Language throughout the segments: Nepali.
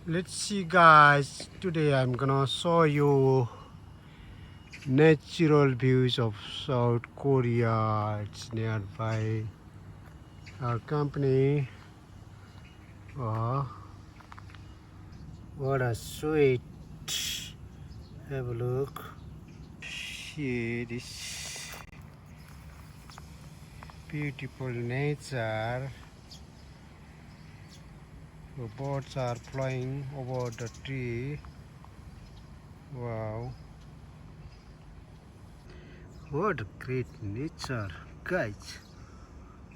Let's see guys, today I'm gonna show you natural views of South Korea. It's nearby our company. Oh, what a sweet. Have a look. See this beautiful nature. The birds are flying over the tree. Wow. What a great nature, guys.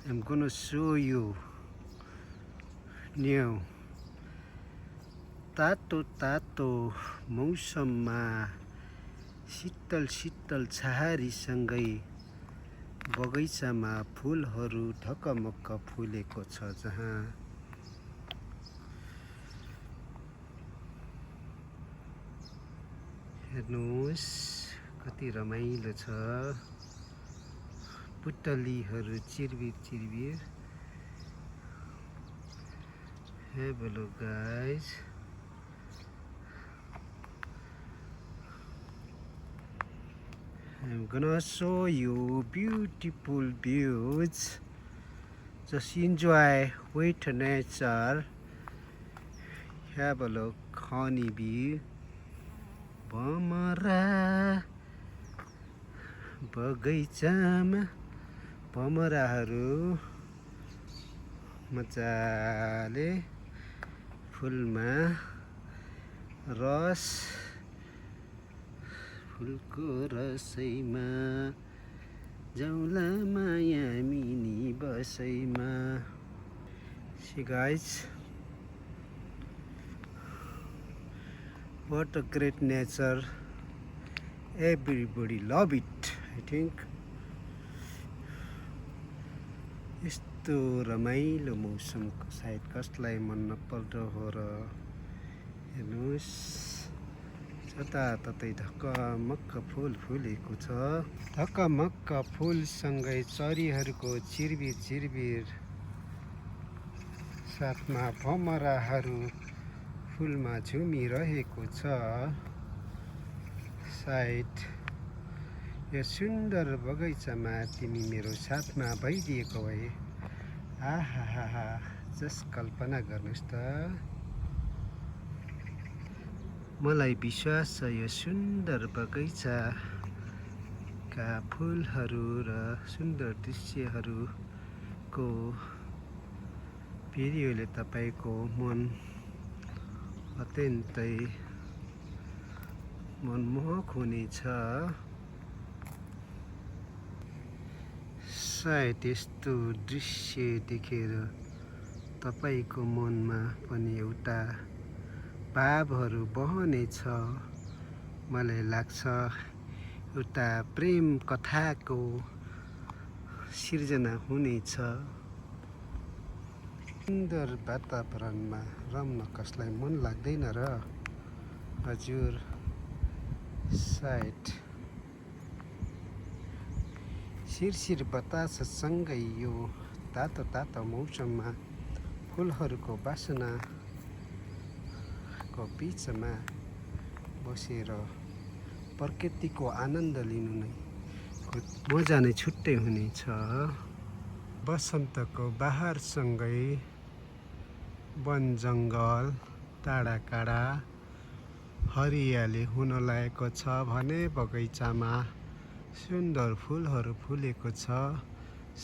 I'm gonna show you new तातो मौसममा शीतल छहारीसँगै बगैँचामा फुलहरू ढकमक्क फुलेको छ। जहाँ हेर्नुहोस् कति रमाइलो छ। पुतलीहरू Chirbir. Have a look guys. I'm gonna show you beautiful views. Just enjoy with nature. Have a look, honeybee. भमरा बगैँचामा भमराहरू मजाले फुलमा रस फुलको रसैमा जाउँला माया mini बसैमा। See guys, what a great nature. Everybody love it, I think. यस्तो रमाइलो मौसमको सायद कसलाई मन नपर्दो हो र। हेर्नुहोस् जताततै ढकमक्क फुल फुलेको छ। ढकमक्क फुलसँगै चरीहरूको चिरबिर साथमा भमराहरू फुलमा झुमिरहेको छ। सायद यो सुन्दर बगैँचामा तिमी मेरो साथमा भइदिएको भए आहा जस कल्पना गर्नुहोस् त। मलाई विश्वास छ यो सुन्दर बगैँचाका फुलहरू र सुन्दर दृश्यहरूको भिडियोले तपाईको मन अत्यन्तै मनमोहक हुनेछ। सायद यस्तो दृश्य देखेर तपाईको मनमा पनि एउटा भावहरू बहनेछ। मलाई लाग्छ एउटा प्रेम कथाको सिर्जना हुनेछ। सुन्दर वातावरणमा रम्न कसलाई मन लाग्दैन र। हजुर सायद शिरशिर बताससँगै यो तातो मौसममा फुलहरूको बासनाको बीचमा बसेर प्रकृतिको आनन्द लिनु नै मजा नै छुट्टै हुनेछ। बसन्तको बहारसँगै वन जङ्गल टाढा हरियाली हुन लागेको छ भने बगैँचामा सुन्दर फुलहरू फुलेको छ।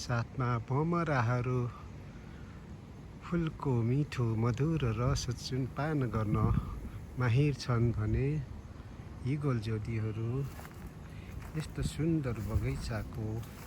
साथमा भमराहरू फुलको मिठो मधुर रस पान गर्न माहिर छन् भने इगल ज्योतिहरू यस्तो सुन्दर बगैँचाको